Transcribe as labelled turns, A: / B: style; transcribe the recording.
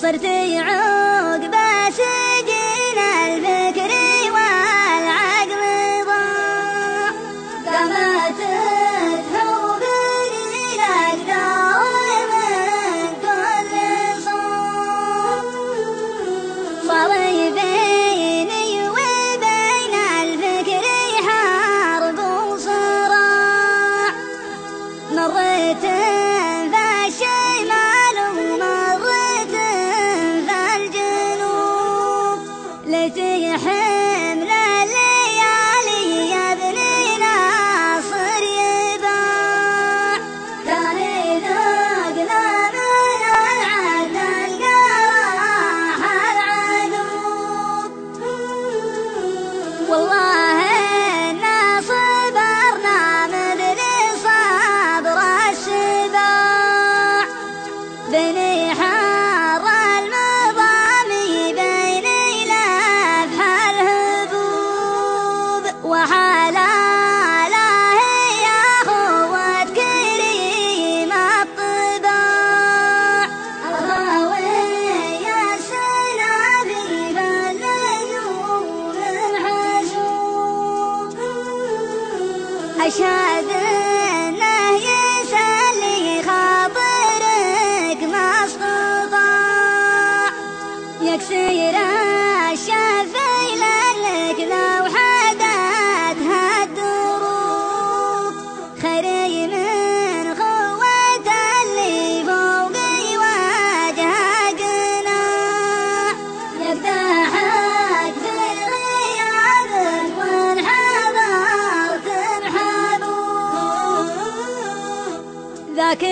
A: صرتي عقب سجين الفكر والعقل ضاع قامت تهوبني الأقدار من كل صوب صار بيني وبين الفكر حرب وصراع مريت ليتي حمل الليالي يا ابني ناصر يباع كان يذوقنا من العهد القراح العذوب والله إنا صبرنا مثل صبر السباع بني حار المضامي وحلاله يا أخوة كريم الطباع الغاوية السنابي بالنجوم الحشوب أشهد إنه يسلي خاطرك ما استطاع يكسر الشفي لك لو حدتها الدروب خيري من قوة اللي فوقي وجه قناع يفتحك في غيابك وان حضرت بحبوب ذاك